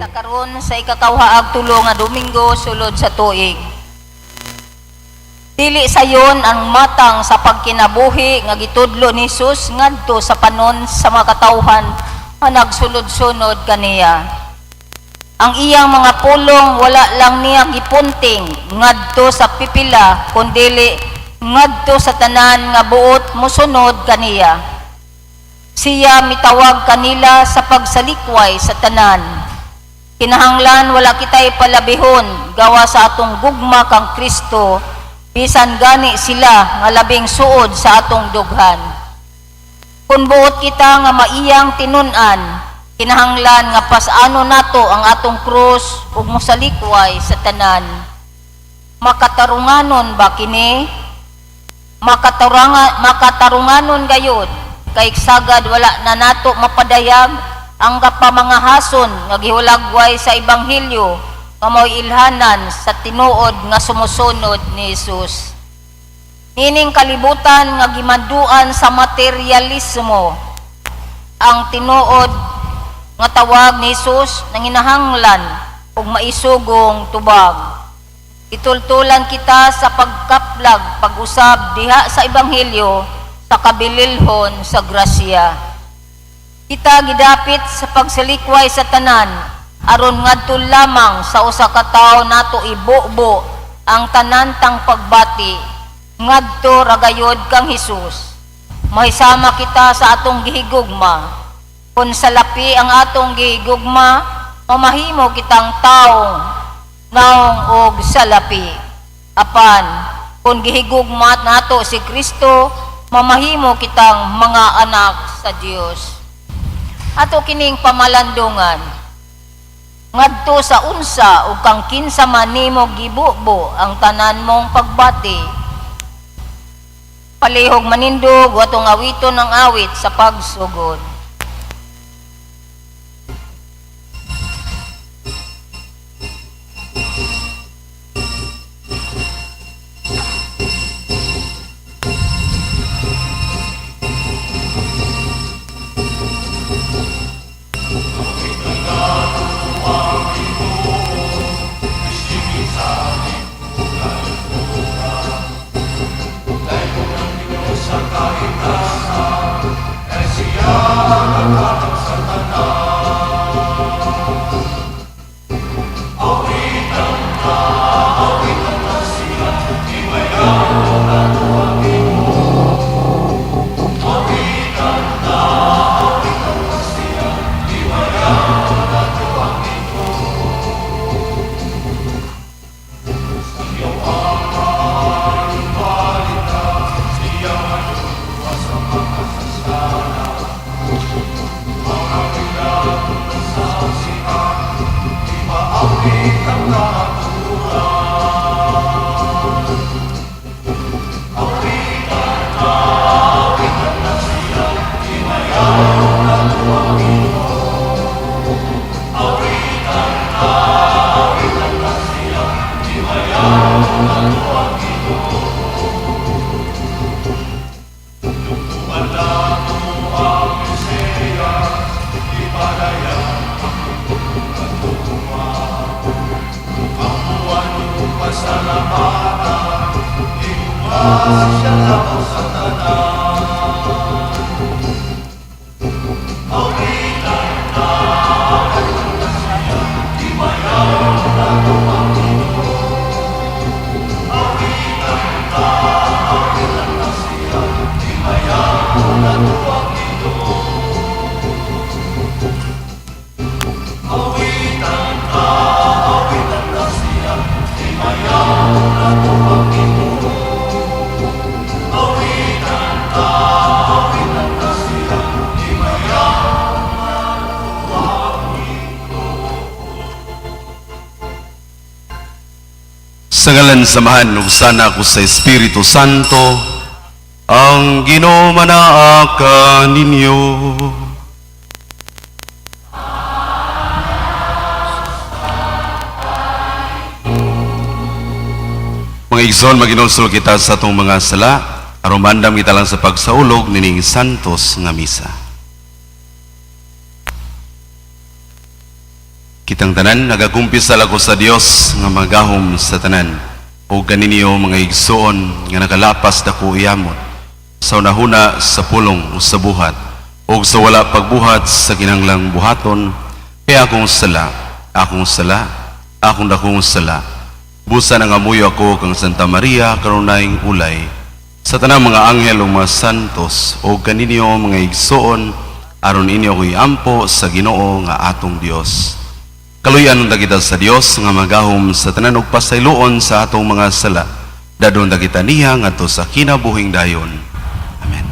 kita karon sa ikakawhaag tulo nga Domingo sulod sa tuig. Dili sayon ang matang sa pagkinabuhi nga gitudlo ni Jesus ngadto sa panon sa mga katawhan nga nagsulod-sunod kaniya. Ang iyang mga pulong wala lang niya gipunting ngadto sa pipila kundili ngadto sa tanan nga buot mosunod kaniya. Siya mitawag kanila sa pagsalikway sa tanan. Kinahanglan wala kitay palabihon gawa sa atong gugma kang Kristo bisan gani sila nga labing suod sa atong dughan. Kung buot kita nga maiyang tinun-an, kinahanglan nga pasano nato ang atong krus ug mosalikway sa tanan. Makatarunganon ba kini? Makatarunganon gayud kay sagad wala na nato mapadayag ang kapamangahason nga gihulagway sa ebanghelyo nga mao'y ilhanan sa tinuod nga sumusunod ni Jesus. Nining kalibutan nga gimaduan sa materialismo, ang tinuod nga tawag ni Jesus nanginahanglan ug maisugong tubag. Itultulan kita sa pagkaplag, pag-usab diha sa ebanghelyo sa kabililhon sa grasya. Kita gidapit sa pagsalikway sa tanan aron ngadto lamang sa usa ka tawo nato ibubo ang tanan tang pagbati ngadto ragayod kang Hesus. Mahisama kita sa atong gihigugma. Kung salapi ang atong gihigugma, mamahimo kitang tawo naong og salapi. Apan kung gihigugma nato si Kristo, mamahimo kitang mga anak sa Dios. Ato kining pamalandungan ngadto sa unsa ug kang kinsa man nimo gibubo ang tanan mong pagbati. Palihog manindog watong awiton ng awit sa pagsugod. Sa ngalan samahan ug sana ko sa Espiritu Santo, ang Ginoo manaaka ninyo. Mga igsoon, maginulsol kita sa atong mga sala, aron mandam kita lang sa pagsaulog nining santos nga misa. Kitang tanan nagakumpisal ako sa Dios nga magahom sa tanan. O ganinyo mga igsoon nga nakalapas dako iyamot. Sa unahuna sa pulong o sa buhat. O sa wala pagbuhat sa kinanglang buhaton. Kaya akong sala, akong dakong sala. Busa nga amuyo ako kang Santa Maria karunayng ulay. Sa tanang mga anghel o mga santos o kaninyo mga igsoon aron inyo ko'y ampo sa Ginoo nga atong Dios. Kaluyan kita sa Dios nga magahom sa tanan og pasayloon sa atong mga sala. Dadon kita niya ngadto sa kinabuhing dayon. Amen.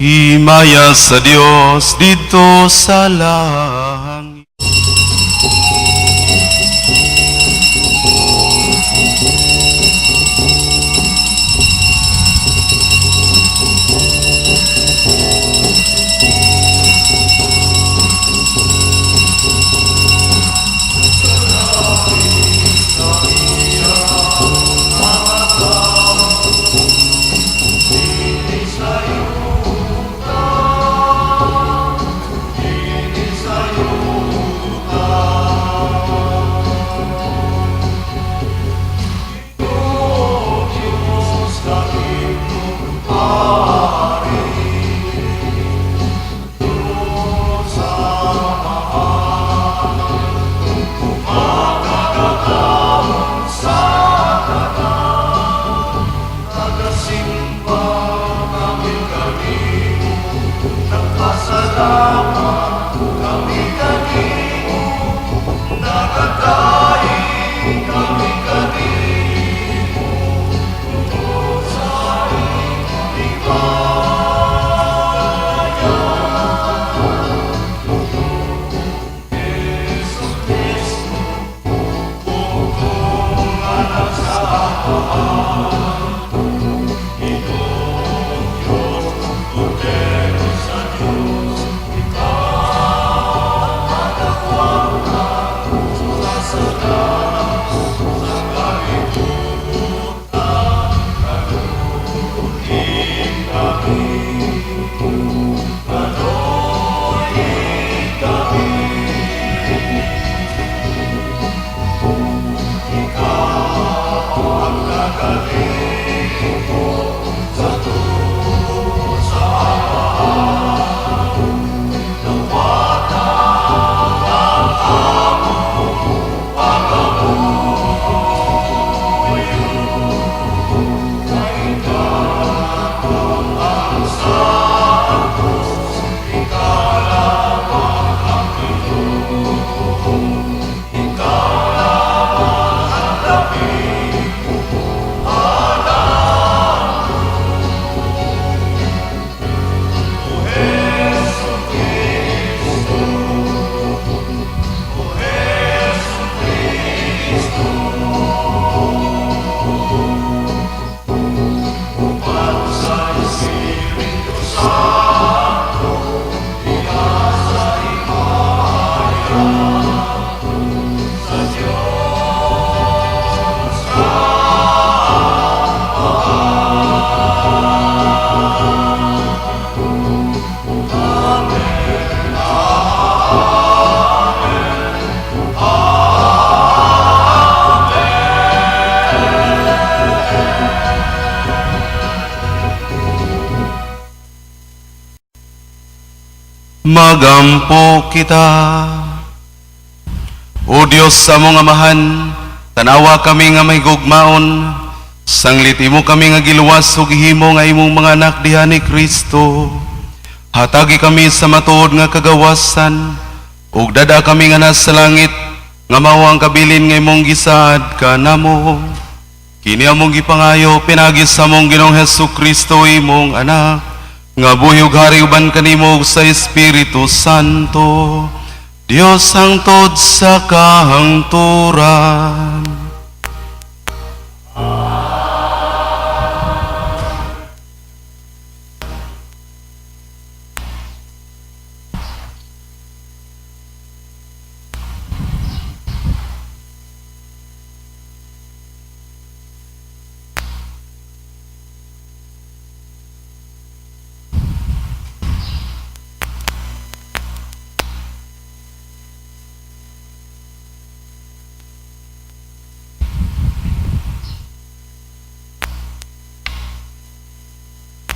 Himaya sa Dios dito sa langit. Ikaw Magampo kita. O Dios sa among amahan, tanawa kami nga may gugmaon, sanglit imo kami nga giluwas ug gihimo nga imong mga anak diha ni Kristo. Hatagi kami sa matuod nga kagawasan, ug dada kami nga nasa langit, nga mao ang kabilin nga imong gisaad kanamo. Kini among gipangayo pinagi sa among Ginoong Hesus Kristo imong anak, nga buhi ug hari uban kanimo ug sa Espiritu Santo, Dios hangtod sa kahangturan.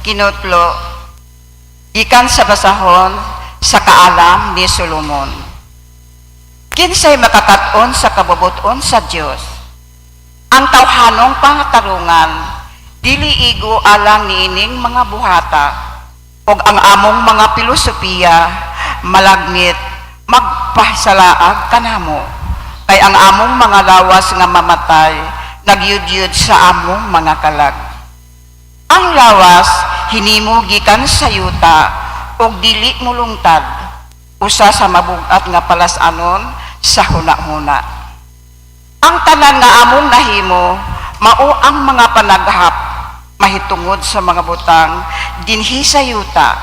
Kinutlo, gikan sa basahon sa kaalam ni Solomon. Kinsay makakaton sa kabubuton sa Dios. Ang tawhanong pangatarungan, dili igo alang niining mga buhata, ug ang among mga filosofiya, malagmit, magpasalaag kanamo, kay ang among mga lawas nga mamatay, nagyudyud sa among mga kalag. Ang lawas, hinimo gikan sa yuta, og dili mulungtad, usa sa mabugat nga palasanon sa huna-huna. Ang tanan nga among nahimo, mao ang mga panaghap, mahitungod sa mga butang, dinhi sa yuta.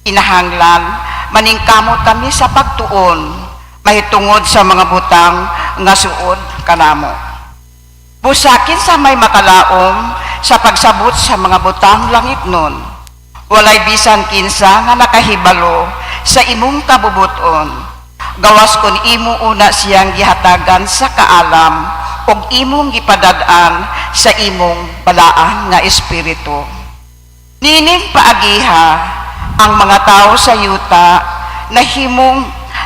Inahanglan, maningkamot kami sa pagtuon, mahitungod sa mga butang nga suod kanamo. Busakin sa may makalaom, sa pagsabot sa mga butang langit nun, walay bisan kinsa nga nakahibalo sa imong kabubuton. Gawas kon imo una siyang gihatagan sa kaalam, ug imong gipadad-an sa imong balaan nga espiritu. Nining paagiha ang mga tao sa yuta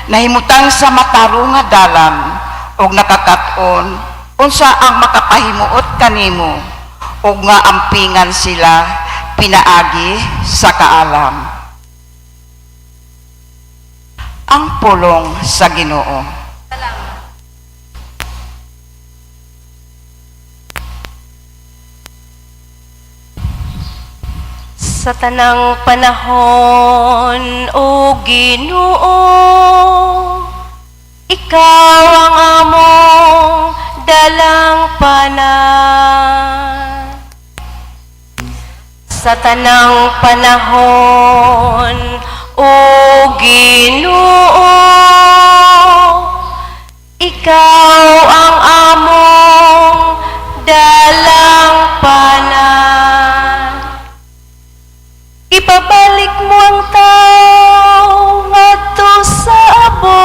nahimutang sa mataro nga dalan, ug nakakat-on unsa ang makapahimuot kanimo, ug nga ampingan sila pinaagi sa kaalam. Ang pulong sa Ginoo. Sa tanang panahon, O Ginoo, ikaw ang among dalang panan. Sa tanang panahon, O Ginoo, ikaw ang among dalang panan. Ipabalik mo ang tao ngadto sa abo.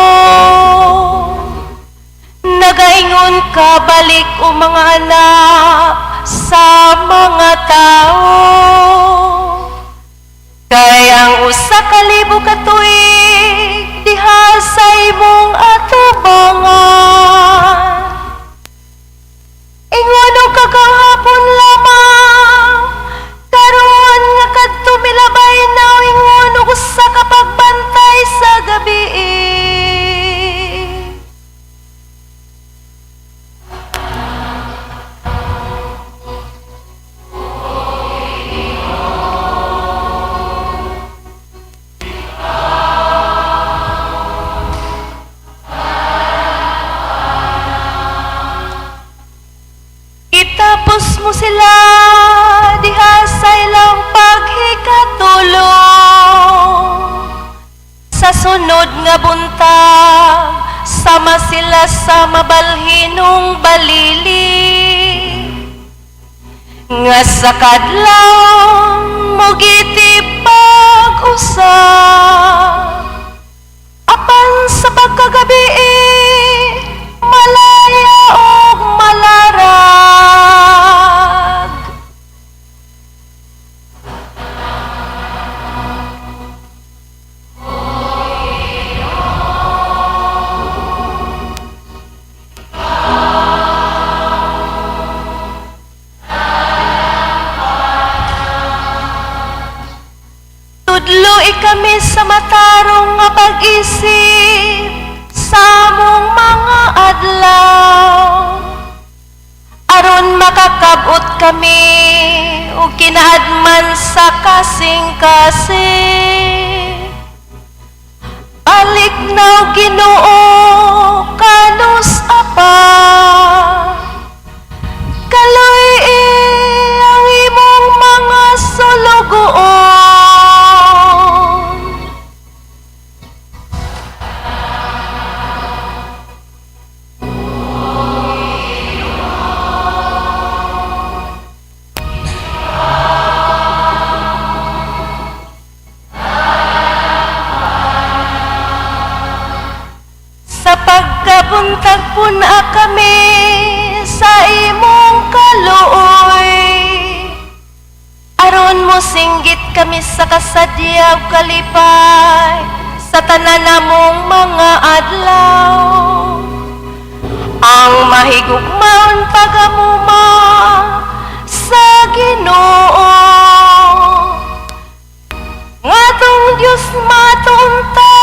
Nagaingon ka balik o mga anak sa mga tao. Kay ang usa ka libo ka tuig diha sa imong atubangan. Ingon og kagahapon lamang, karon nga kadto milabay na ingon og usa ka pagbantay sa gabi. Itapos mo sila diha sa ilang paghikatulong. Sa sunod nga buntag, sama sila sa mabalhinong balili. Nga sa kadlawng mo gitipag-usap, apan sa pagkagabi malaya og malarag. kami sa matarong nga pag-isip sa among mga adlaw. Aron makakabot kami o kinaadman sa kasing-kasing. Balik na Ginoo kanus apa. Kaloy ang imong mga sulugoon. Sa pagkabuntag puna kami sa imong kaluoy, aron mo singgit kami sa kasadyaw kalipay sa tanan namong mga adlaw. Ang mahigugmaon pagamuma sa Ginoo, ngatong Dios matunta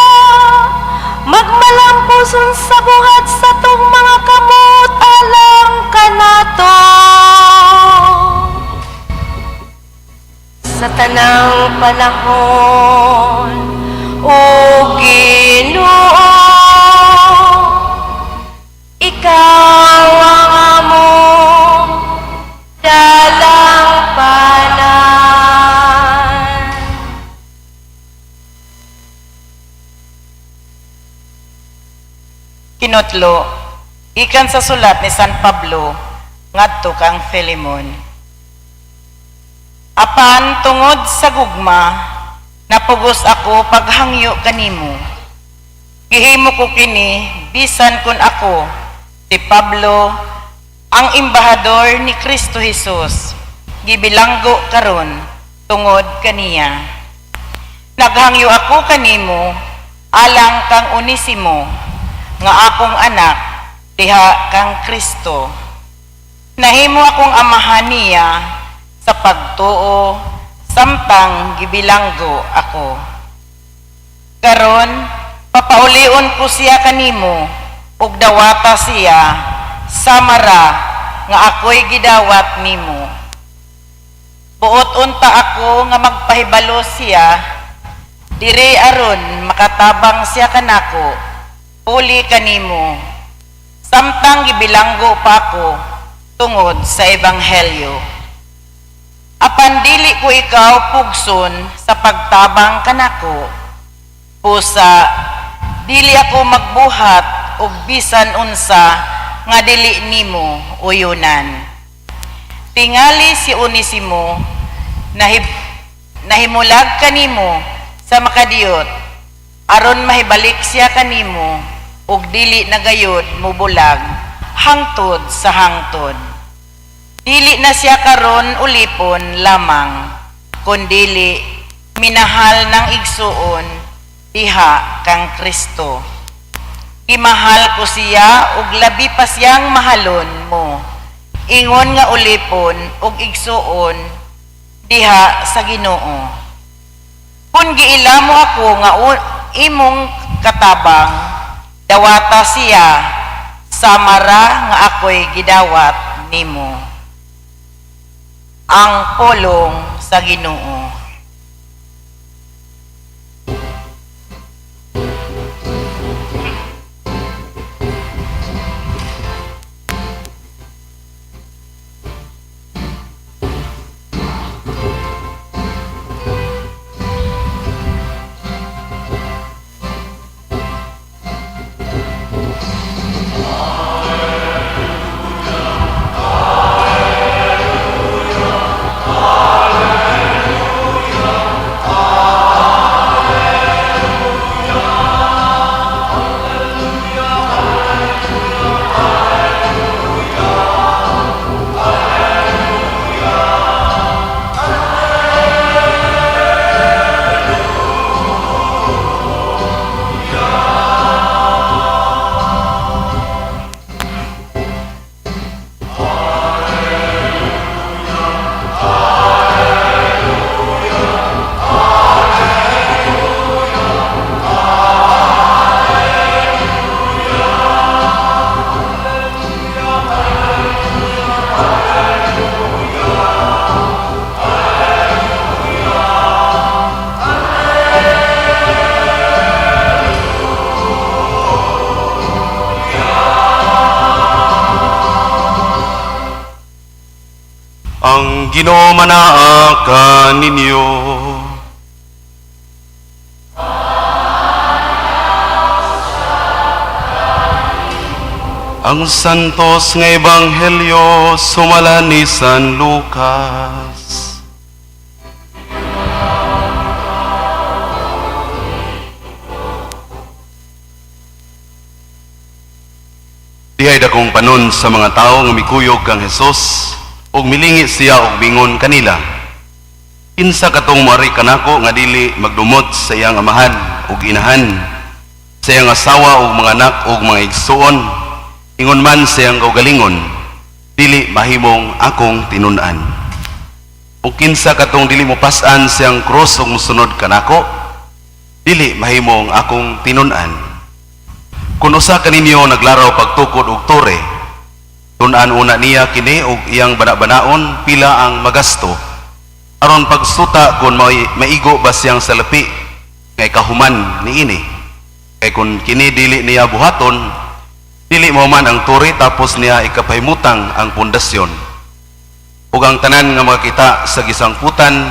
magmalampuson sa buhat sa tong mga kamot alang kanato. Sa tanang panahon, O Ginoo, ikaw ang among dalang panan. Kinutlo, ikan sa sulat ni San Pablo, ngadto kang Filemon. Apan tungod sa gugma, napugos ako paghangyo kanimo. Gihimo ko kini, bisan kun ako, si Pablo, ang embahador ni Kristo Jesus, gibilanggo karon tungod kaniya. Naghangyo ako kanimo, alang kang Onesimo, nga akong anak, diha kang Kristo. Nahimo akong amahan niya sa pagtuo, samtang gibilanggo ako. Karon, papaulion ko siya kanimo, ug dawata siya, samara nga ako'y gidawat nimo. Buot unta ako nga magpahibalo siya, diri aron makatabang siya kanako, puli kanimo, samtang gibilanggo pa ako tungod sa ebanghelyo. Apan dili ko ikaw pugson sa pagtabang kanako, pusa, dili ako magbuhat og bisan unsa nga dili nimo uyunan. Tingali si Onesimo, nahimulag kanimo sa makadiyot, aron mahibalik siya kanimo ug dili nagayod mubulag hangtod sa hangtod. Dili na siya karon ulipon lamang, kundili minahal ng igsuon diha kang Kristo. Imahal ko siya ug labi pa siyang mahalon mo, ingon nga ulipon ug igsuon diha sa Ginoo. Kung giila mo ako nga imong katabang, dawata siya, samara nga ako'y gidawat nimo. Ang pulong sa Ginoo. ang Ginoo manaa kaninyo. Ang santos nga ebanghelyo sumala ni San Lucas. Dihay dakong panon sa mga tao nga mikuyog kang Hesus ug milingi siya og bingon kanila. Kinsa katong moari kanako nga dili magdumot sa iyang amahan ug inahan, sa iyang asawa ug mga anak ug mga igsuon, ingon man sa iyang kaugalingon, dili mahimong akong tinun-an. Ug kinsa katong dili mo pas-an sa iyang krus ug mosunod kanako, dili mahimong akong tinun-an. Kung usa kaninyo naglaraw pagtukod og tore, tun-an una niya kini og iyang banabanaon pila ang magasto, aron pagsuta kung maigo ba siyang salapi kay kahuman niini. Kay kung kini dili niya buhaton, dili mo man ang tore tapos niya ikapahimutang ang pundasyon. Ug ang tanan nga makita sa gisangputan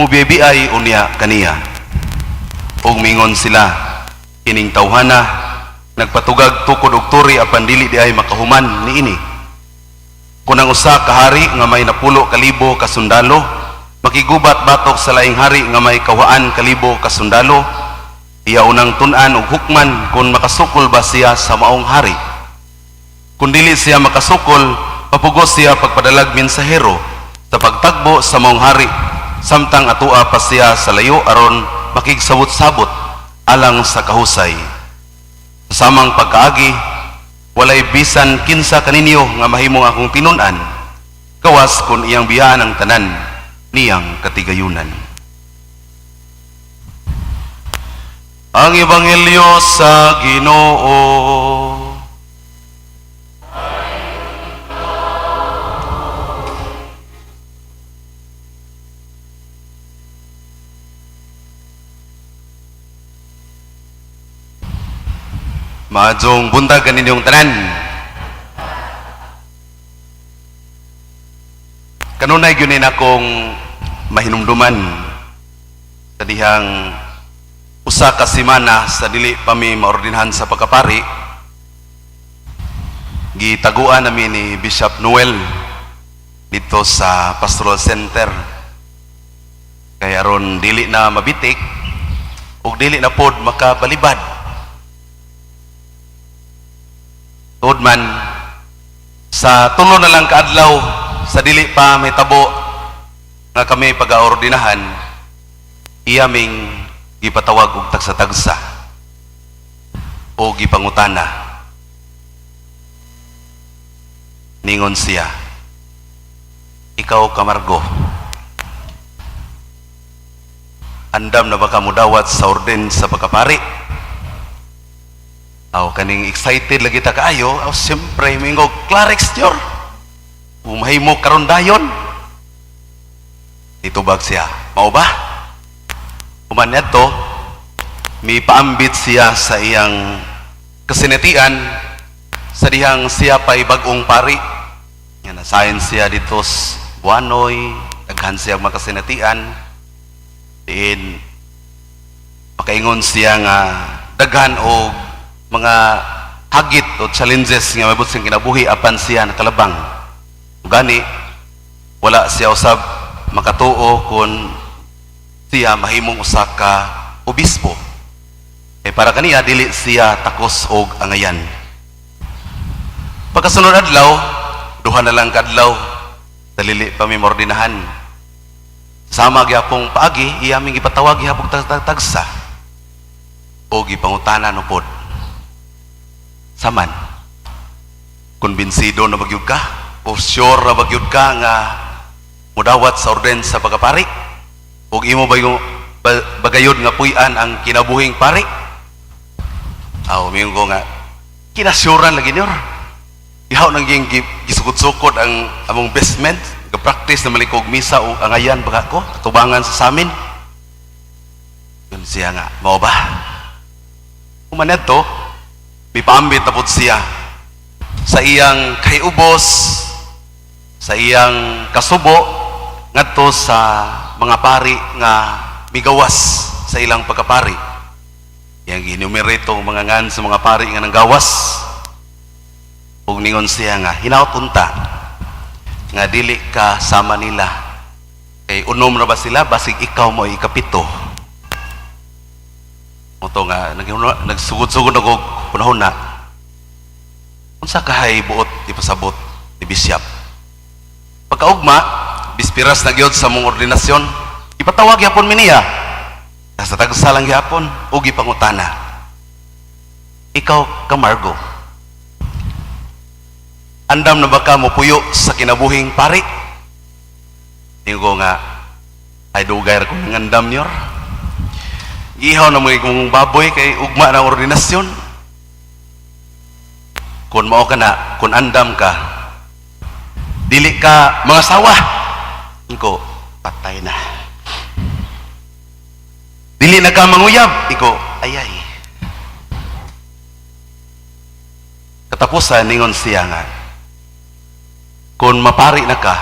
mubibiay unya kaniya. Ug mingon sila, kining tawhana nagpatugag tukod og tore apan dili di ay makahuman niini. Kung ang usa ka hari nga may 10,000 ka sundalo makigubat batok sa laing hari nga may 100,000 ka sundalo, iya unang tun-an og hukman kung makasukol ba siya sa maong hari. Kung dili siya makasukol, papugos siya pagpadalag mensahero sa pagtagbo sa maong hari, samtang atua pa siya sa layo aron makigsabot-sabot alang sa kahusay. Sa samang pagkaagi, walay bisan kinsa kaninyo nga mahimong akong tinun-an, kawas kung iyang biyaan ang tanan niyang katigayunan. Ang Ebanghelyo sa Ginoo. Maadjong buntag kaninyong tanan. Kanunay gyud akong mahinumduman sa dihang usa ka semana sa dili pa mi maordinhan sa pagkapari, gitaguan namin ni Bishop Noel dito sa Pastoral Center. Kaya aron dili na mabitik ug dili na pod makabalibad. Tuod man sa tulo na lang kaadlaw sa dili pa may tabo nga kami pag-aordinahan, iyaming gipatawag og tagsa-tagsa o gipangutana. Ningon siya, ikaw Camargo, andam na ba ka mudawat sa orden sa pagkapari? Aw kaning excited lagi ta kaayo. Aw siyempre mingo Clarex yor umahimo karon dayon. Itubag siya, mao ba? Human adto mi paambit siya sa iyang kasinatian sa dihang siya pay bag-ong pari. Nga nasayon siya dito sa Buanoy, daghan siya makasinatian. Diin makaingon siya nga daghan og mga hagit o challenges nga mabot siyang kinabuhi apan siya nakalabang. Gani wala siya usab makatuo kung siya mahimong usa ka obispo. Para kaniya dili siya takos og angayan. Pagkasunod adlaw, duha na lang kadlaw, dalili pa mi maordinahan. Sama gyapong paagi, iyaming ipatawag gihapon tagsa o gipangutana no pod. Saman, konbinsido na bagyud ka o sure na bagyud ka nga mudawat sa orden sa pagkapari ug imo bagayod nga puy-an ang kinabuhing pari? Aw mingon ko nga kinasyuran lagi niyor. Ihaw nang gisukod-sukod ang among basement, ga-practice na malikog misa o angayan baka ko tubangan sa samin. Yun siya nga, mao ba? Kumanet to, may paambit na po siya sa iyang kayubos sa iyang kasubo ngadto sa mga pari nga migawas sa ilang pagkapari. Yang ginumerito mga ngan sa mga pari nga nanggawas. Ug ningon siya nga hinaut unta nga dili ka sama nila. Kay unom na ba sila basig ikaw mo ikapito. Moto nga nagsugod-sugod ako panahon na. Unsa kahay buot ipasabot ni Bishop. Pagkaugma, bispiras na gyud sa mong ordinasyon, ipatawag yapon mi niya. Sa tagsa lang yapon ug ipangutana. Ikaw Camargo, andam na ba ka mo puyo sa kinabuhing pari? Ingo nga ay dugay ra ko ngandam niyor. Ihaw na mo ikong baboy kay ugma na ordinasyon. Kung mao ka na, kung andam ka, dili ka mga sawa. Iko, patay na. Dili na ka manguyab. Iko, ayay. Katapusan, ningon siya nga, kung mapari na ka,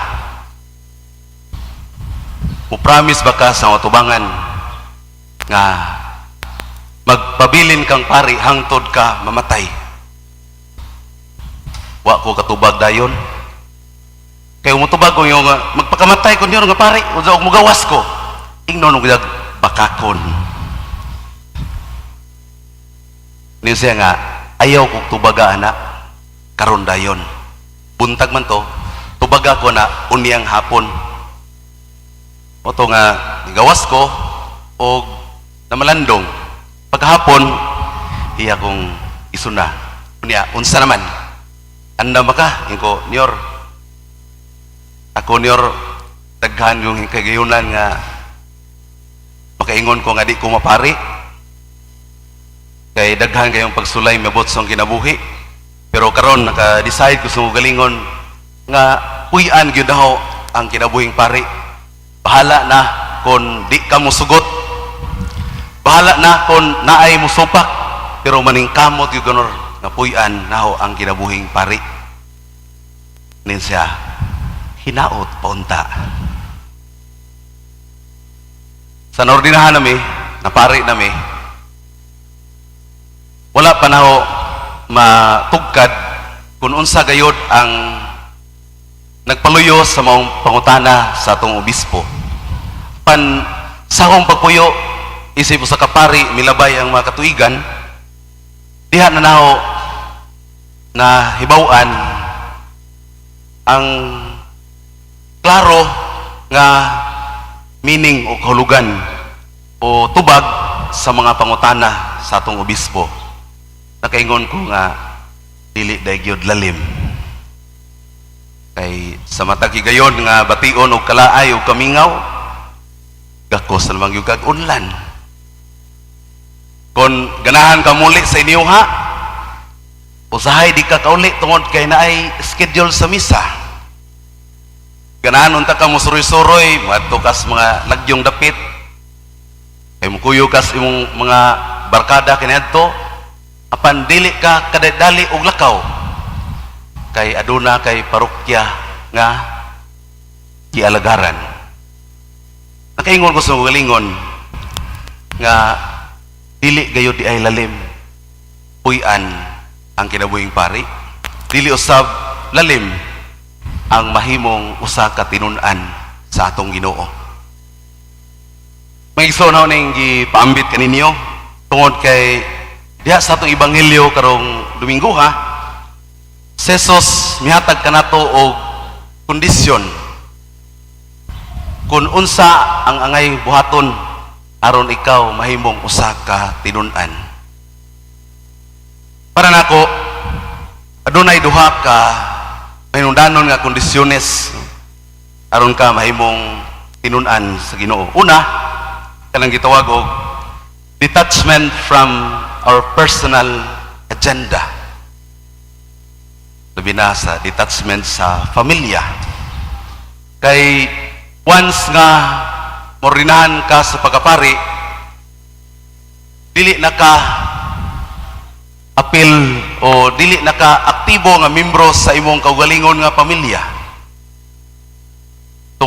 mupromise ba ka sa matubangan nga magpabilin kang pari hangtod ka mamatay? Wa ko katubag dayon. Kay umutubag ko yung magpakamatay ko niyo nga pari, unsa og mugawas ko. Ingnon og bakakon. Niya siya nga ayaw kog tubaga ana karon dayon. Buntag man to, tubaga ko na unyang hapon. Oto nga gawas ko og namalandong pagkahapon iya kong isuna unya unsa naman anda maka ingko niyor ako niyor daghan yung kagayunan nga makaingon ko nga di ko mapari kay daghan kayong pagsulay mabot sa kinabuhi pero karon naka-decide ko sa galingon nga puy-an gyud daw ang kinabuhing pari. Bahala na kung di ka musugot. Bahala na kung naay musupak. Pero maningkamot yung ganor na puy-an naho ang kinabuhing pari. Nin siya, hinaot paunta. Sa naordinahan nami, napari nami, wala pa naho matugkad kung unsa gayod ang nagpaluyo sa maong pangutana sa atong obispo. Pan sa akong pagpuyo, isip sa kapari, milabay ang mga katuigan, diha na naho na hibawan ang klaro nga meaning o kahulugan o tubag sa mga pangutana sa atong obispo. Nakaingon ko nga dili dagyod lalim. Kay sa matag higayon nga bation og kalaay og kamingaw gakos lamang yung kag-unlan. Kung ganahan ka muli sa inyo ha, usahay di ka kauli tungod kay naay schedule sa misa. Ganahan unta ka mo suroy-suroy, madto kas mga lagyong dapit, kay mukuyo kas imong mga barkada kaniadto, apan dili ka kadali og lakaw. Kay aduna kay parokya nga gialagaran. Nakaingon ko sa galingon nga dili gayud di ay lalim puy-an ang kinabuhing pari, dili usab lalim ang mahimong usa ka tinun-an sa atong Ginoo. May igsoon na ning gipaambit kaninyo tungod kay diha sa atong ebanghelyo karong Domingo ha, Jesus mihatag kanato og kondisyon kung unsa ang angay buhaton aron ikaw mahimong usa ka tinun-an. Para nako adunay duha ka hinungdanon nga kondisyones aron ka mahimong tinun-an sa Ginoo. Una, kanang gitawag og detachment from our personal agenda. Labi na sa detachment sa pamilya. Kay once nga morinahan ka sa pagkapari, dili na ka apil o dili na ka aktibo nga membro sa imong kaugalingon nga pamilya.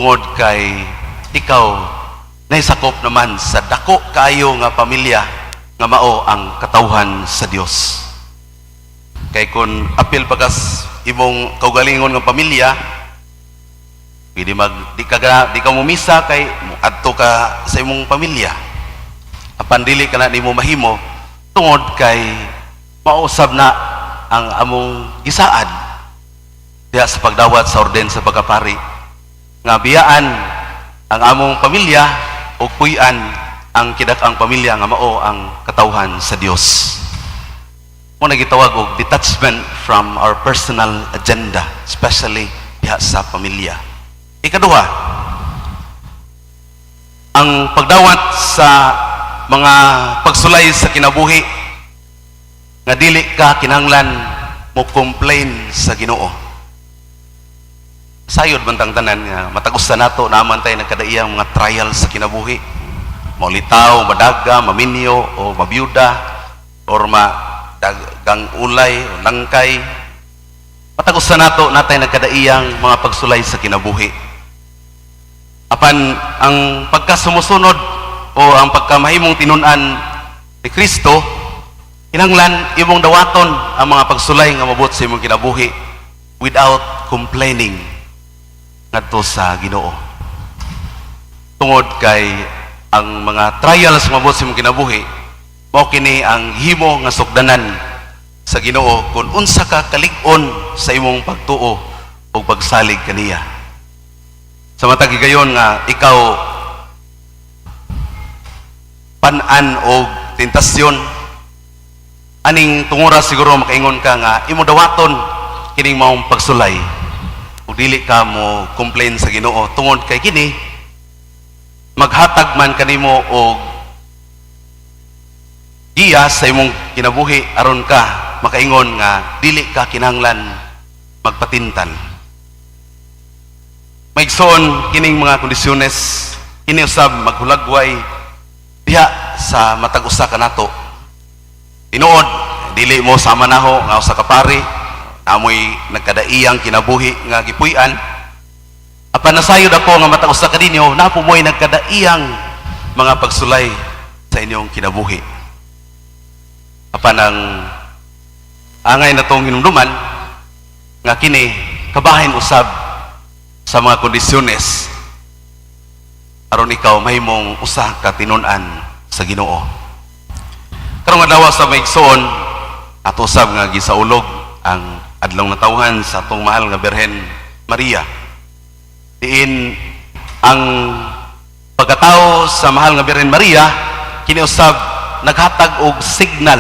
tungod kay ikaw naisakop naman sa dako kaayo nga pamilya nga mao ang katawhan sa Dios. Kay kun apil pagas imong kaugalingon nga pamilya, di ka mumisa kay adto ka sa imong pamilya. Apan dili ka na nimo mahimo tungod kay mausab na ang among gisaad diha sa pagdawat sa orden sa pagkapari nga biyaan ang among pamilya ug puy-an ang kidak-ang pamilya nga mao ang katawhan sa Dios. Mo nagitawag og detachment from our personal agenda, especially diha sa pamilya. Ikaduha, ang pagdawat sa mga pagsulay sa kinabuhi nga dili ka kinahanglan mo complain sa Ginoo. Sayod bantang tanan nga matag-usa nato naman tayo nagkadaiyang mga trial sa kinabuhi. Maulitaw, madaga, maminyo o mabiyuda or madagang ulay o nangkay. Matag-usa nato natay nagkadaiyang mga pagsulay sa kinabuhi. Apan ang pagkasumusunod o ang pagkamahimong tinun-an ni Kristo, kinahanglan imong dawaton ang mga pagsulay nga mabot sa imong kinabuhi without complaining ngadto sa Ginoo. Tungod kay ang mga trials nga mabot sa imong kinabuhi, mao kini ang himo nga sukdanan sa Ginoo kung unsa ka kalig-on sa imong pagtuo o pagsalig kaniya. Sa matag higayon nga ikaw pan-an o tentasyon, aning tungura siguro makaingon ka nga imo dawaton kining maong pagsulay ug dili ka mo complain sa Ginoo tungod kay kini maghatag man kanimo og giya sa imong kinabuhi aron ka makaingon nga dili ka kinahanglan magpatintal. Maigsoon kining mga kondisyones, kini usab maghulagway diha sa matag usa ka nato. Tinuod dili mo sama naho nga usa ka pari amoy nagkadaiyang kinabuhi nga gipuy-an. Apan nasayod ako nga matag usa ka dinyo napo moy nagkadaiyang mga pagsulay sa inyong kinabuhi. Apan ang angay natong hinumduman nga kini kabahin usab sa mga kondisyones aron ikaw mahimong usa ka tinun-an sa Ginoo. Karong adlaw sa maigsoon ato usab nga gisaulog ang adlaw natawhan sa atong mahal nga Birhen Maria. Diin ang pagkatao sa mahal nga Birhen Maria kini usab naghatag og signal,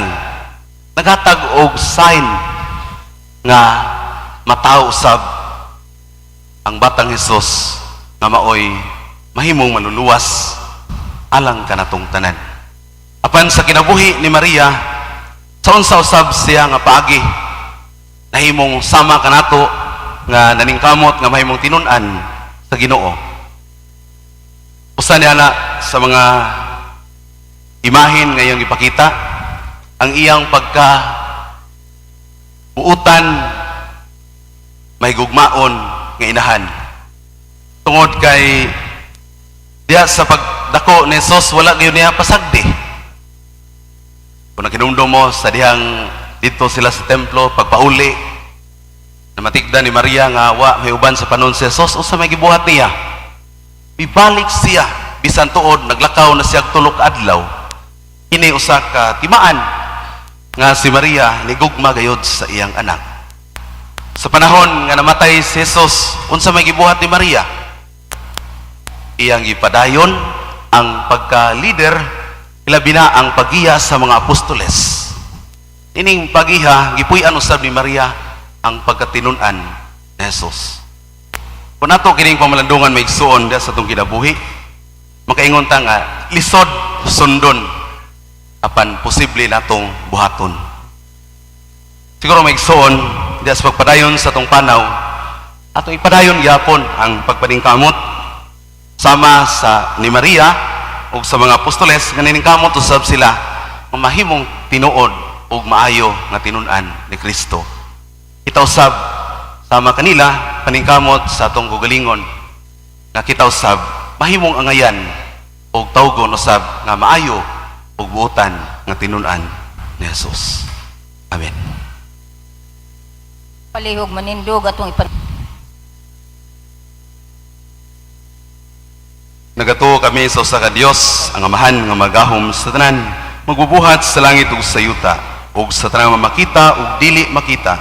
naghatag og sign nga mataw usab ang batang Hesus nga maoy mahimong maluluwas alang kanatong tanan. Apan sa kinabuhi ni Maria, sa unsa usab siya nga paagi nahimong sama kanato nga naningkamot nga mahimong tinun-an sa Ginoo. Usa niya na sa mga imahin nga iyang ipakita ang iyang pagka buutan mahigugmaon nga inahan. Tungod kay diya sa pagdako ni Jesus wala gayon niya pasagdi. Kung nakinumdum mo sa dihang dito sila sa templo pagpauli na matigda ni Maria nga wa may uban sa panon si Jesus usa may gibuhat niya. Ibalik siya bisan tuod naglakaw na siya tulok adlaw. Kini usa ka timaan nga si Maria nigugma gayud sa iyang anak. Sa panahon nga namatay si Jesus, unsa may gibuhat ni Maria? Iyang gipadayon ang pagka-leader, ilabi na ang pagiya sa mga apostoles. Ining pagiha, gipuy-an usab ni Maria ang pagkatinun-an ni Jesus. Kung nato kining pamalandungan may igsuon sa itong kinabuhi, makaingon ta nga, lisod, sundon, apan posible natong buhaton. Siguro may igsuon, diya sa pagpadayon sa itong panaw, atong ipadayon gyapon ang pagpaningkamot sama sa ni Maria o sa mga apostoles nga niningkamot usab sila mamahimong tinuod o maayo nga tinun-an ni Kristo. Kita usab sama kanila paningkamot sa atong gugalingon nga kita usab mahimong angayan og tawgon usab nga maayo ug buotan nga tinun-an ni Jesus. Amen. Palihog manindog atong Nagatuo kami sa usa ka Dios, ang Amahan nga magahom sa tanan, magbubuhat sa langit ug sa yuta, ug sa tanang makita ug dili makita.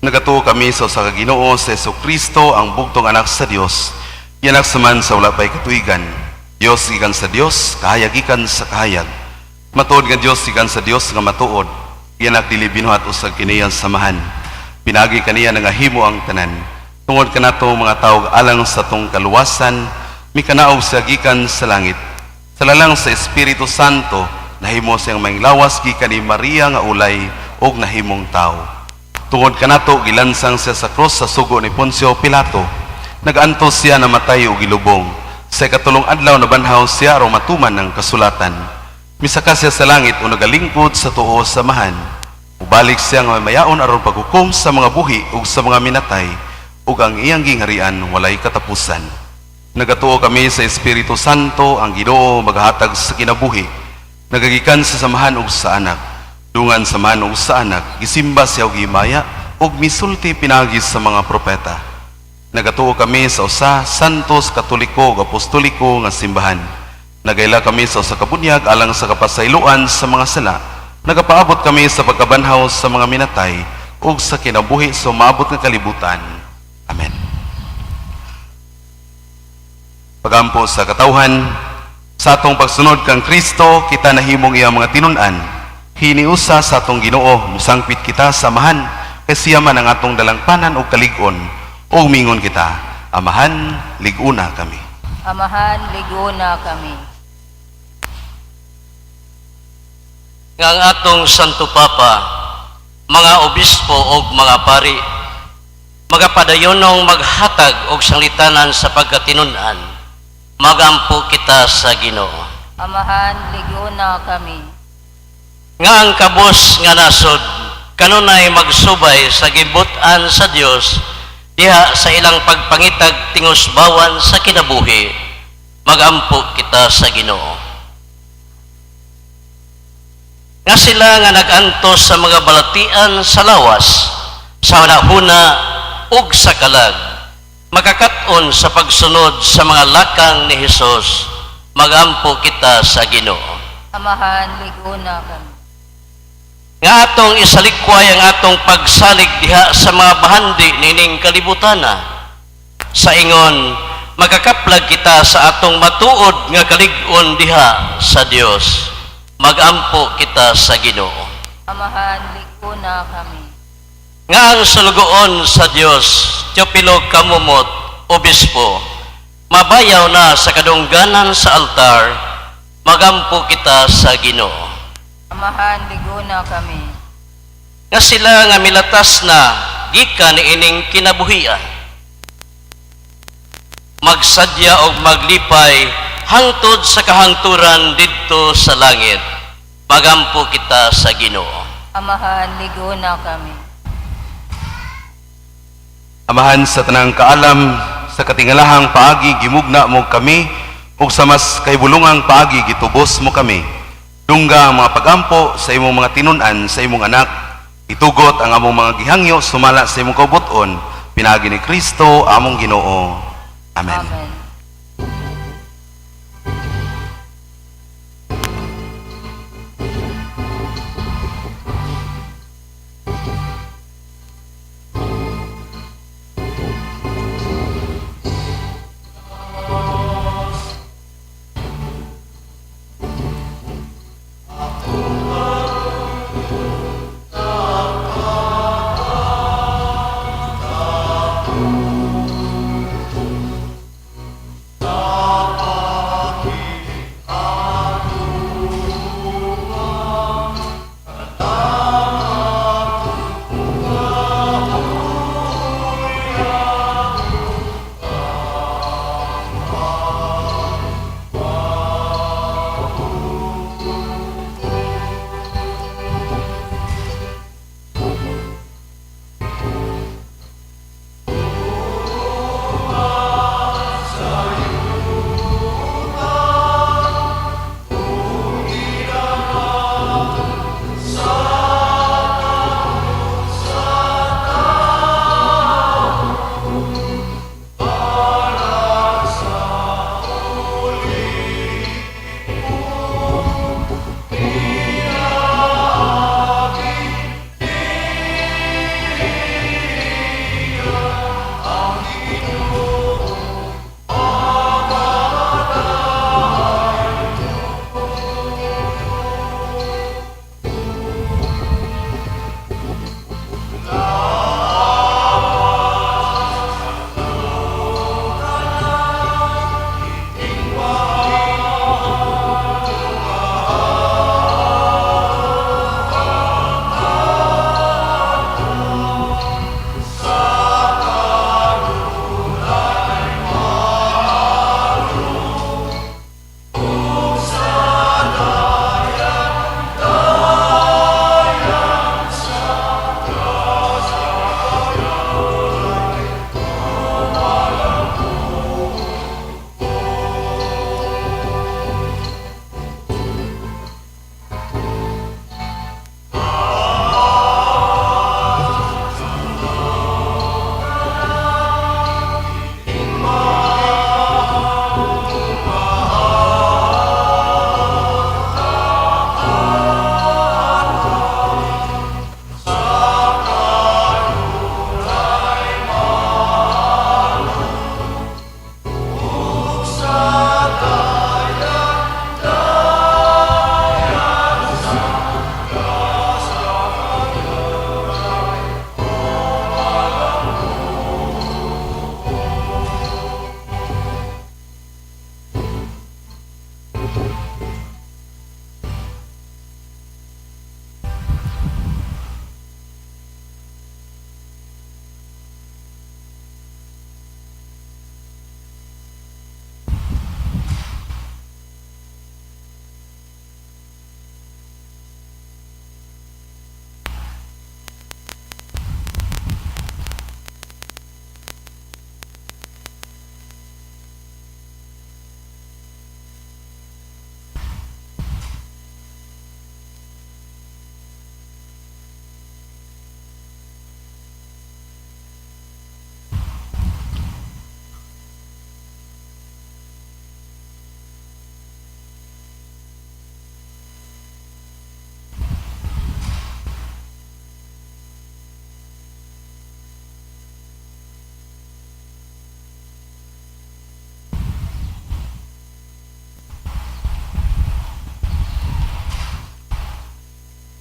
Nagatuo kami sa usa ka Ginoo sa Jesucristo, ang bugtong anak sa Dios, yanak saman sa wala pay katuigan. Dios gikan sa Dios, kahayag gikan sa kahayag. Matuod nga Dios gikan sa Dios nga matuod. Yanak dili binuhat usag kiniyang samahan. Pinagi kaniya nga himo ang tanan. Tungod kanato mga tawag alang sa tong kaluwasan, mikanaog sa gikan sa langit. Sa lalang sa Espiritu Santo, nahimo siyang mainglawas gikan ni Maria nga ulay og nahimong tao. Tungod kanato gilansang siya sa krus sa sugo ni Poncio Pilato. Nag-antos siya namatay og gilubong. Sa katulong adlaw nabanhaw siya aron matuman ng kasulatan. Misaka siya sa langit o nagalingkod sa tuo samahan. Ubalik siya nga mayaon aron paghukom sa mga buhi ug sa mga minatay ug ang iyang gingharian walay katapusan. Nagatuo kami sa Espiritu Santo, ang Ginoo maghatag sa kinabuhi. Nagagikan sa samahan ug sa anak. Dungan samahan ug sa anak, gisimba siya og himaya ug misulti pinagi sa mga propeta. Nagatuo kami sa usa santos, katoliko ug apostoliko nga simbahan. Nagaila kami sa usa ka bunyag alang sa kapasayloan sa mga sala. Nagapaabot kami sa pagkabanhaw sa mga minatay ug sa kinabuhi sa maabot nga kalibutan. Amen. Pagampo sa katawhan, sa atong pagsunod kang Kristo, kita nahimong iyang mga tinun-an. Hiniusa sa atong Ginoo, musangpit kita samahan, kay siya man ang atong dalangpanan o kalig-on, o mingon kita, Amahan, liguna kami. Amahan, liguna kami. Nga ang atong Santo Papa, mga obispo o mga pari, magapadayonong maghatag og sanglitanan sa pagkatinunan, magampo kita sa Ginoo. Amahan, liguna kami. Nga ang kabos nga nasod, kanunay magsubay sa gibutan sa Dios diha sa ilang pagpangitag tingusbawan sa kinabuhi, magampo kita sa Ginoo. Nga sila nga nagantos sa mga balatian sa lawas, sa hunahuna ug sa kalag, makakat-on sa pagsunod sa mga lakang ni Hesus, magampo kita sa Ginoo. Amahan, liguna kami. Nga atong isalikway ang atong pagsalig diha sa mga bahandi nining kalibutana. Sa ingon, magakaplag kita sa atong matuod nga kalig-on diha sa Dios. Magampo kita sa Ginoo. Amahan, liguna kami. Nga ang sulugoon sa Dios, Teopilo Kamumot, Obispo, mabayaw na sa kadungganan sa altar, magampo kita sa Ginoo. Amahan, liguna kami. Nga sila nga milatas na gikan niining kinabuhian, magsadya og maglipay hangtod sa kahangturan didto sa langit, magampo kita sa Ginoo. Amahan, liguna kami. Amahan sa tanang kaalam, sa katingalahang paagi gimugna mo kami, ug sa mas kaibulungang paagi gitubos mo kami. Dungga ang mga pagampo sa imong mga tinun-an sa imong anak, itugot ang among mga gihangyo sumala sa imong kaubuton, pinagi ni Kristo among Ginoo. Amen. Amen.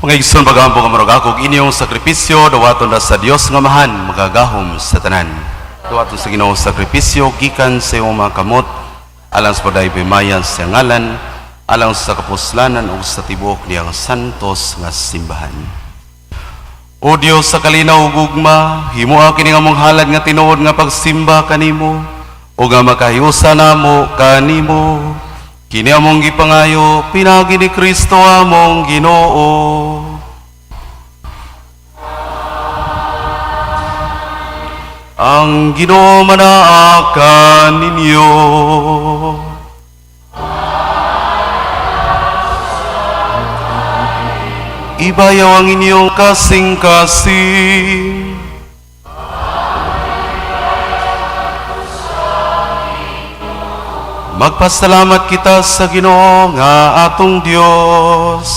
Mga igsoon, paghampo ka marag akog inyong sakripisyo, dawaton na sa Dios nga mahan, magagahom sa tanan. Dawaton sa Ginoo sakripisyo, gikan sa iyong mga kamot, alang sa paday pimayan sa ngalan, alang sa kapuslanan o sa tibok niyang santos nga simbahan. O Dios sa kalinaw ug ugma, himuha kini nga mong halad nga tinuod nga pagsimba kanimo, o nga makahiusa namo kanimo. Kini among gipangayo, pinagi ni Kristo among Ginoo. Ang Ginoo manaakan ninyo. Ibayaw ang inyong kasing-kasing. Magpasalamat kita sa Ginoo nga atong Dios.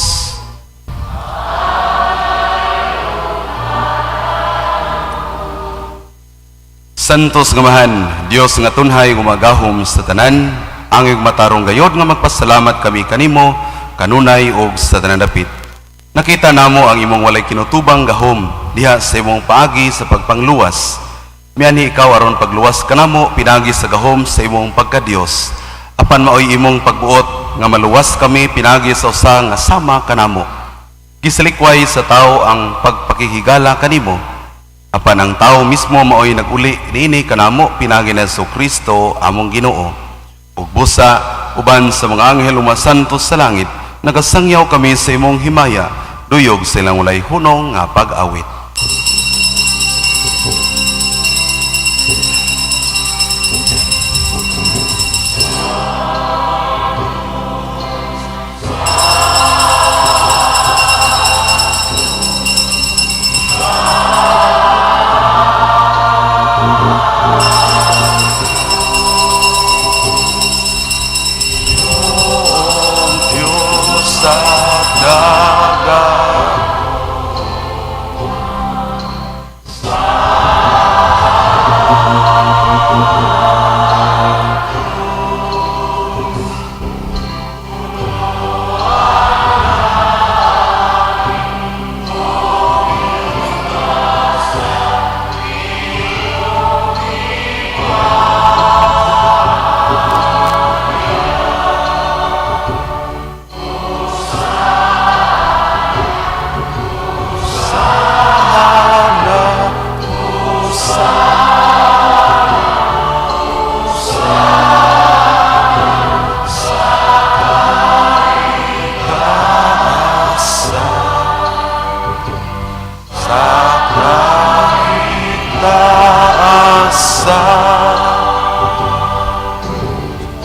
Santos nga mahan, Dios nga tunhay gumagahom sa tanan, angig matarong gayod nga magpasalamat kami kanimo, kanunay og sa tanan dapit. Nakita namo ang imong walay kinutubang gahom diha sa imong paagi sa pagpangluwas. Miani ikaw aron pagluwas kanamo pinagi sa gahom sa imong pagka-Dios. Apan maoy imong pagbuot nga maluwas kami pinagi sa usa nga sama kanamo. Gisalikway sa tao ang pagpakihigala kanimo. Apan ang tao mismo maoy naguli niini kanamo pinagi na Hesus Kristo among Ginoo. Ug busa uban sa mga anghel umasantos sa langit, nagasangyaw kami sa imong himaya, duyog sa ilang walay hunong nga pag-awit.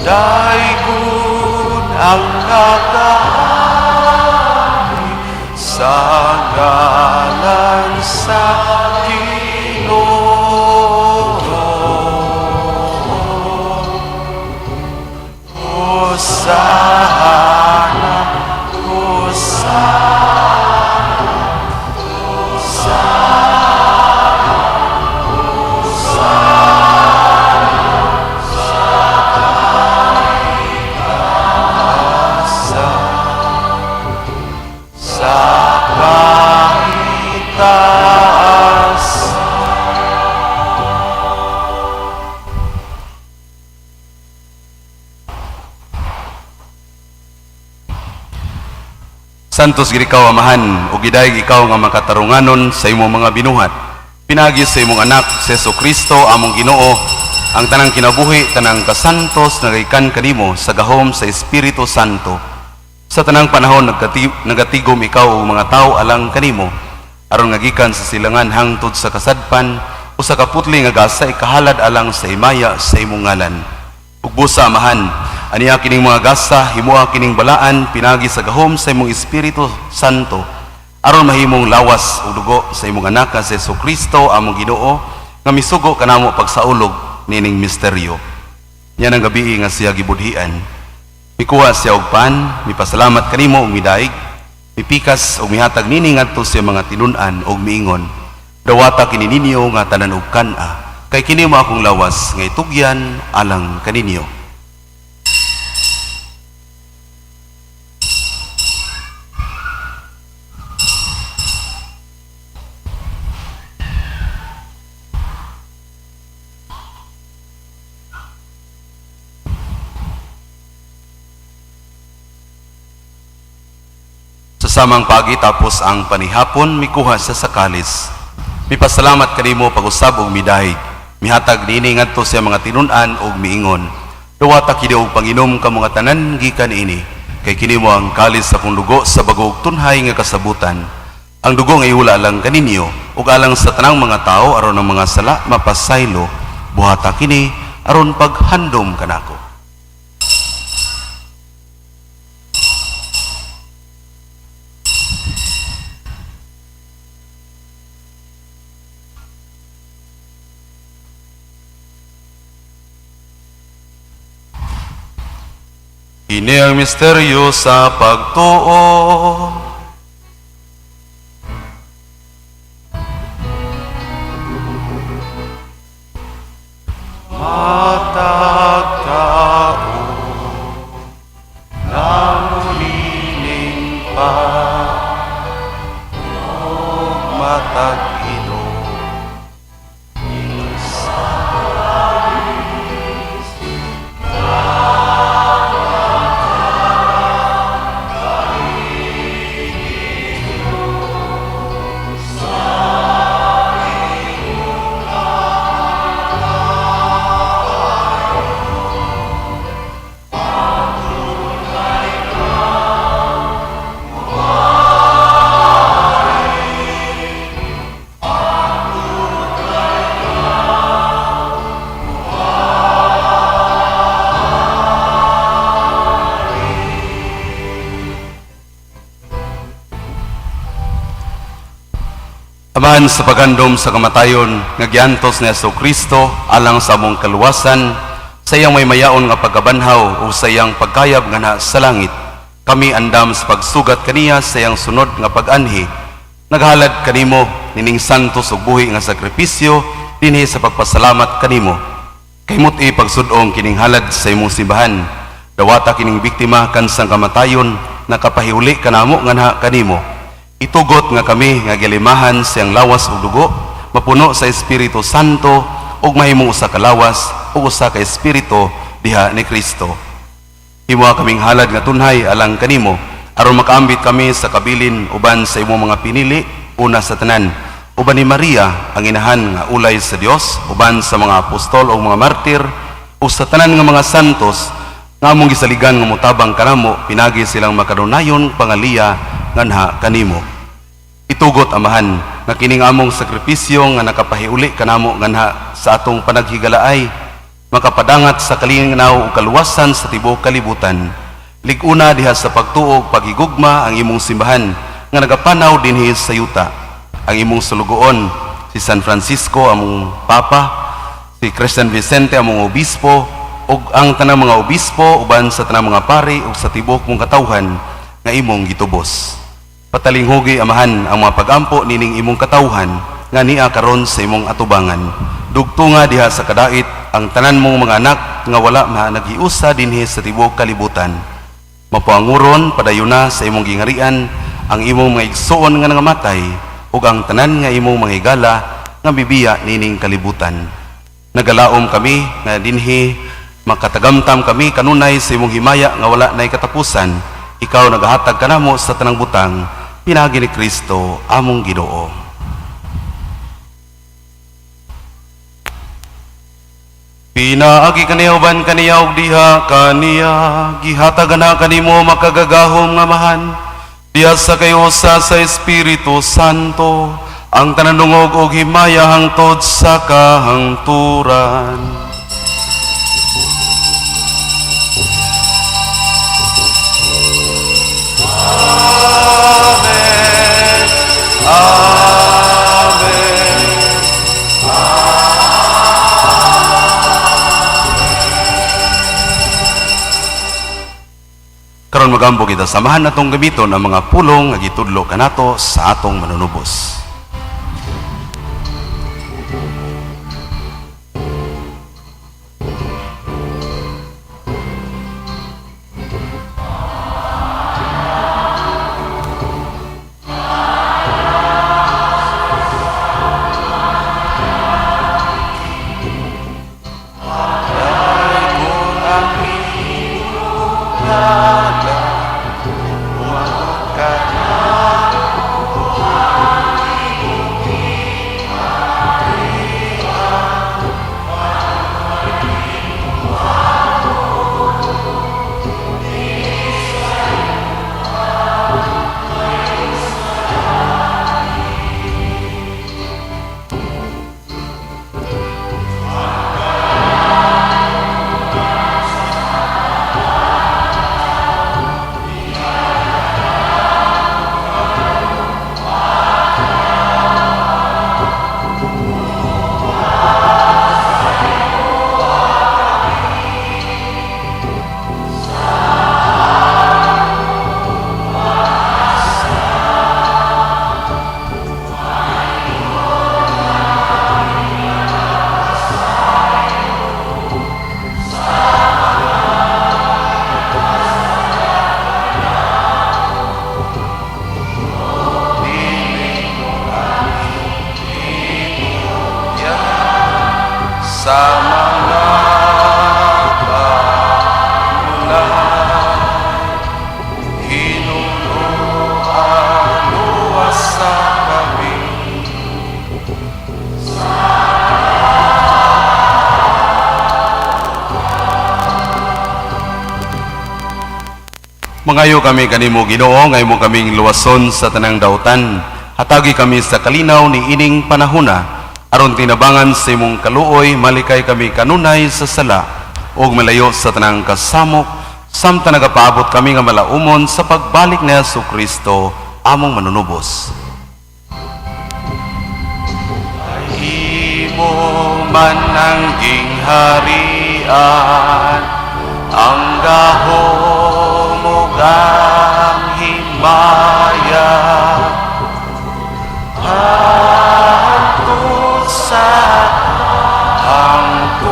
Daigun ang nagahari sa ngalan sa Ginoo. Hosana, Hosana, Hosana, Santos gid ikaw amahan, ug gidayeg ikaw nga makatarunganon sa imong mga binuhat. Pinagi sa imong anak sa Hesus Kristo among Ginoo, ang tanang kinabuhi, tanang kasantos nagaikan kanimo sa gahom sa Espiritu Santo. Sa tanang panahon nagatigom ikaw og mga tawo alang kanimo, aron ngagikan sa silangan hangtod sa kasadpan o sa kaputli nga gasa ikahalad alang sa imaya sa imong ngalan. Ug busa amahan, aniya kining mga gasa, himuha kining balaan, pinagi sa gahom sa imong Espiritu Santo, aron mahimong lawas ug dugo sa imong anak nga si Hesus Kristo among Ginoo, nga misugo kanamo pagsaulog nining misteryo. Yan ang gabi nga siya gibudhian. Mikuha siya og pan, mipasalamat kanimo ug midaig, mipikas ug mihatag nini ngadto sa mga tinun-an ug miingon, dawata kini ninyo nga tanan og kan-a, kay kini mo akong lawas nga itugyan alang kaninyo. Samang pagi tapos ang panihapon mikuha sa sakalis. Mipasalamat kanimo pag-usab og midahig. Mihatag niini ngadto sa mga tinun-an og miingon. Duwata kini og panginom ka mga tanan gikan ini. Kay kini mo ang kalis sa kong dugo sa bagog tunhay nga kasabutan. Ang dugo nga iula lang kaninyo ug alang sa tanang mga tao aron ang mga sala mapasaylo. Buhata kini aron paghandom kanako. Ini ang misteryo sa pagtuo. Matag tao namulining pa ug matag ilo. Amahan sa paghandom sa kamatayon nga giantos ni Jesucristo alang sa among kaluwasan, sa iyang may mayaon nga pagkabanhaw o sa iyang pagkayab nga na sa langit. Kami andam sa pagsugat kaniya sa iyang sunod nga pag-anhi. Naghalad kanimo nining santos ug buhi nga sakripisyo dinhi sa pagpasalamat kanimo. Kaymuti pagsudong kining halad sa imong simbahan. Dawata kining biktima kansang kamatayon nakapahiuli kanamo nga na kanimo. Itugot nga kami nga gilimahan siyang lawas ug dugo, mapuno sa Espiritu Santo ug mahimong usa ka lawas ug usa ka espiritu diha ni Kristo. Himo kaming halad nga tunhay alang kanimo aron makaambit kami sa kabilin uban sa imong mga pinili, una sa tanan uban ni Maria ang inahan nga ulay sa Dios, uban sa mga apostol ug mga martir ug sa tanan nga mga santos nga among gisaligan nga motabang kanamo pinagi silang makadunayon pangaliya nganha kanimo. Itugot amahan nga kining among sakripisyo nga nakapahiuli kanamo nganha sa atong panaghigalaay makapadangat sa kalinaw ug kaluwasan sa tibuok kalibutan. Liguna diha sa pagtuo ug paghigugma ang imong simbahan nga nagapanaw dinhi sa yuta. Ang imong sulugoon si San Francisco among papa, si Christian Vicente among obispo ug ang tanang mga obispo uban sa tanang mga pari ug sa tibuok mong katawhan nga imong gitubos. Patalinghugi amahan ang mga pagampo nining imong katawhan nga niya karon sa imong atubangan. Dugtunga diha sa kadait ang tanan mong mga anak nga wala naghiusa dinhi sa tibuok kalibutan. Mapuanguron padayuna sa imong gingarian ang imong mga igsuon nga nangamatay ug ang tanan nga imong mga higala nga bibiya nining kalibutan. Nagalaom kami nga dinhi makatagamtam kami kanunay sa imong himaya nga wala nay katapusan. Ikaw nagahatag kanamo sa tanang butang pinagi ni Kristo among Ginoo. Pinaagi kaniya uban kaniya ug diha kaniya gihatag na kanimo makagagahom nga mahan diha sa kayusa sa Espiritu Santo ang tanan dungog ug himaya hangtod sa kahangturan. Karon magambo kita samahan natong gamiton ang mga pulong nga gitudlo kanato sa atong manunubos. Umabot ka na Mangayo kami kanimo Ginoo, ngay mo kaming luwason sa tanang dautan. Hatagi kami sa kalinaw ni ining panahona. Aron tinabangan sa imong kaluoy, malikay kami kanunay sa sala, ug malayo sa tanang kasamok, samtang nagapaabot kami nga malaumon sa pagbalik ni Jesu-Kristo, among manunubos. Imo man ang gingharian, ang gahom ug ang himaya, hangtod sa hangturan.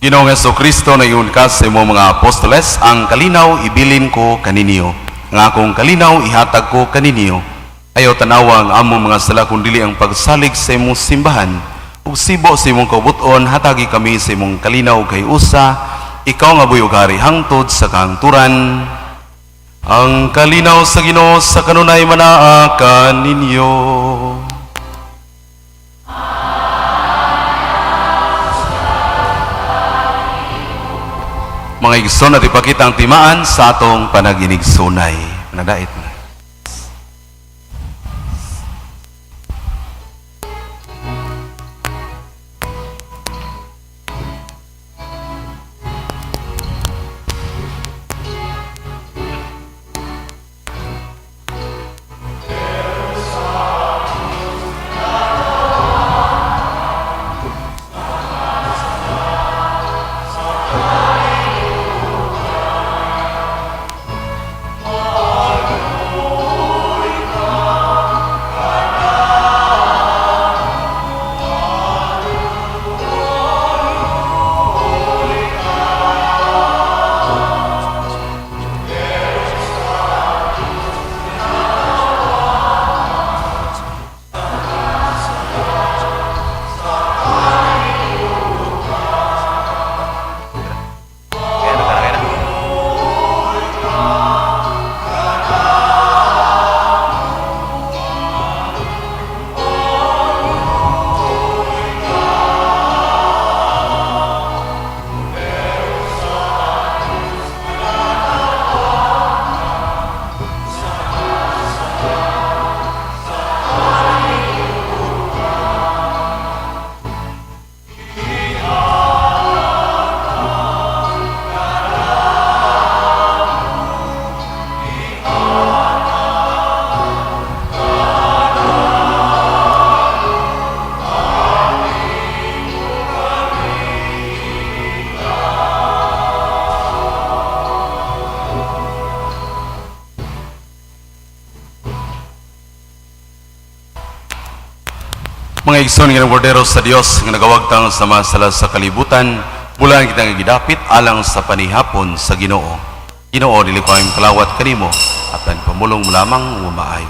Ginoong Jesu-Kristo na iyon ka sa imong mga apostoles, ang kalinaw ibilin ko kaninyo, nga akong kalinaw ihatag ko kaninyo. Ayaw tanawang among mga sala kundili ang pagsalig sa imong simbahan, ug sibo sa imong kabuton hatagi kami sa imong kalinaw kay usa, ikaw nga buyog hari hangtod sa kahangturan. Ang kalinaw sa Ginoo sa kanunay manaa kaninyo. Mga igsoon at ipakita ang timaan sa atong panaginigsunay. Nadait na. Mga igsoon nga bordero sa Dios nga nagawagtang sa mga sala sa kalibutan, bulan kita nga gidapit alang sa panihapon sa Ginoo. Ginoo, dili ko ang kalawat kanimo, apan pamulong mo lamang umaayo.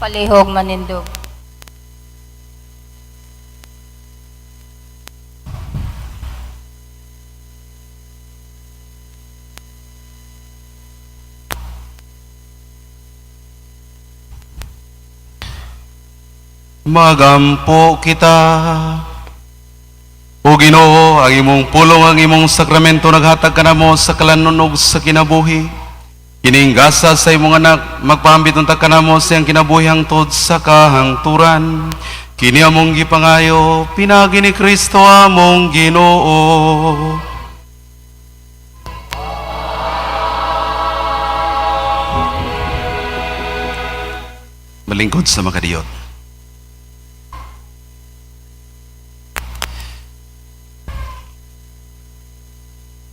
Palihog manindog. Magampo kita. O Ginoo, ang imong pulong, ang imong sakramento naghatag kanamo sa kalanunog sa kinabuhi. Kining gasa sa imong anak, magpahambit unta kanamo siyang kinabuhi hangtod sa kahangturan. Kini among gipangayo, pinagi ni Kristo among Ginoo. Malingkod sa makadiyot.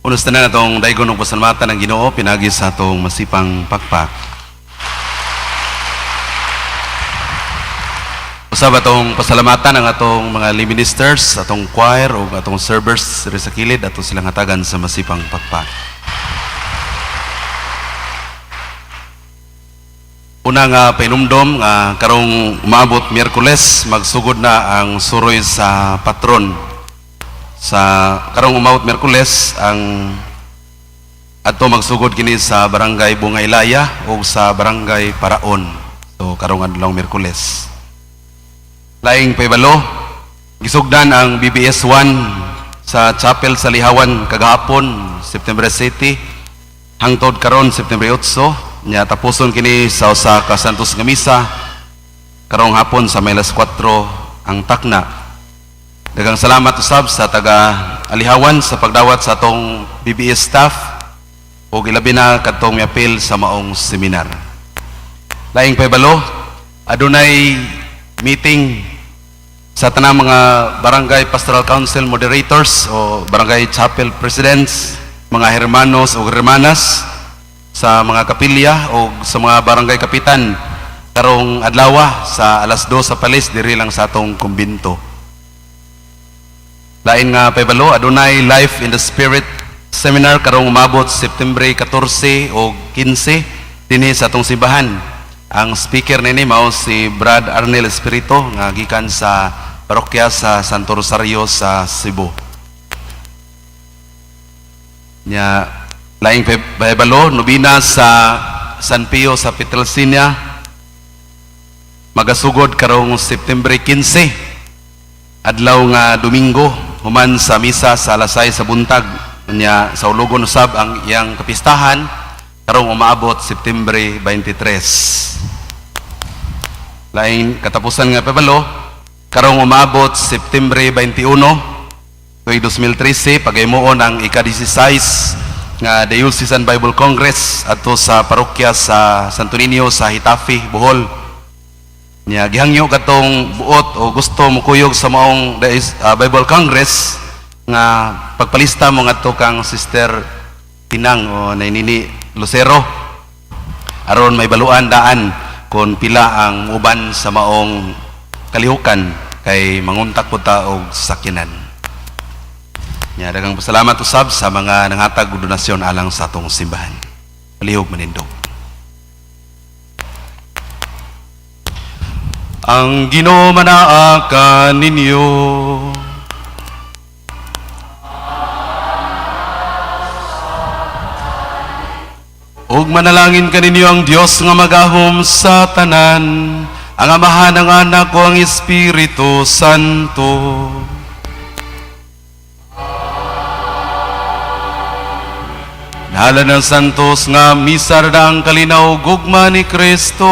Unos na itong daigon ng pasalamatan ng Ginoo, pinagi sa itong masipang pakpak. Usab atong pasalamatan ang atong mga lay ministers, atong choir o atong servers diri sa kilid, ato silang hatagan sa masipang pakpak. Una nga painumdom nga karong umabot Miyerkules, magsugod na ang suroy sa patron. Sa karong umawat Miyerkules ang ato magsugod kini sa barangay Bungaylaya o sa barangay Paraon. So karong adlaw Miyerkules. Laing paybalo, gisugdan ang BBS 1 sa chapel sa Lihawan kagahapon September 7 hangtod karon September 8 nya tapuson kini sa usa ka santos nga misa karong hapon sa Melas 4 ang takna. Daghang salamat usab sa taga Alihawan sa pagdawat sa atong BBS staff o ilabi na kadtong miapil sa maong seminar. Laing paybalo, adunay meeting sa tanang mga barangay pastoral council moderators o barangay chapel presidents, mga hermanos o hermanas sa mga kapilya o sa mga barangay kapitan karong adlaw sa alas 2 sa palis diri lang sa atong kumbinto. Lain nga paybalo, adunay Life in the Spirit seminar karong umabot September 14 o 15 dinhi sa atong simbahan. Ang speaker nini mao si Brad Arnel Espirito nga gikan sa parokya sa Santo Rosario sa Cebu. Nya laing paybalo, nobina sa San Pio sa Petrelcina magasugod karong September 15 adlaw nga Domingo human sa misa sa alasay sa buntag nya sa ulugon usab ang iyang kapistahan karong umaabot September 23. Laing katapusan nga paybalo karong umaabot September 21 tuig 2013 pagaymoon ang ika-16 nga Diocesan Bible Congress ato sa parokya sa Santo Niño sa Hitafe, Bohol. Nya gihangyo katong buot o gusto mo kuyog sa maong Bible Congress nga pagpalista mo ngadto kang Sister Tinang o Nainini Lucero aron may baluan daan kung pila ang uban sa maong kalihukan kay manguntak po ta og sakyanan. Nya daghang pasalamat usab sa mga nanghatag og donasyon alang sa atong simbahan. Palihog manindog. Ang Ginoo manaakan ninyo. Ug manalangin kaninyo ang Dios nga magahom sa tanan, ang Amahan, ang Anak o ang Espiritu Santo. Nahala ng santos nga misar na ang kalinaw gugma ni Kristo.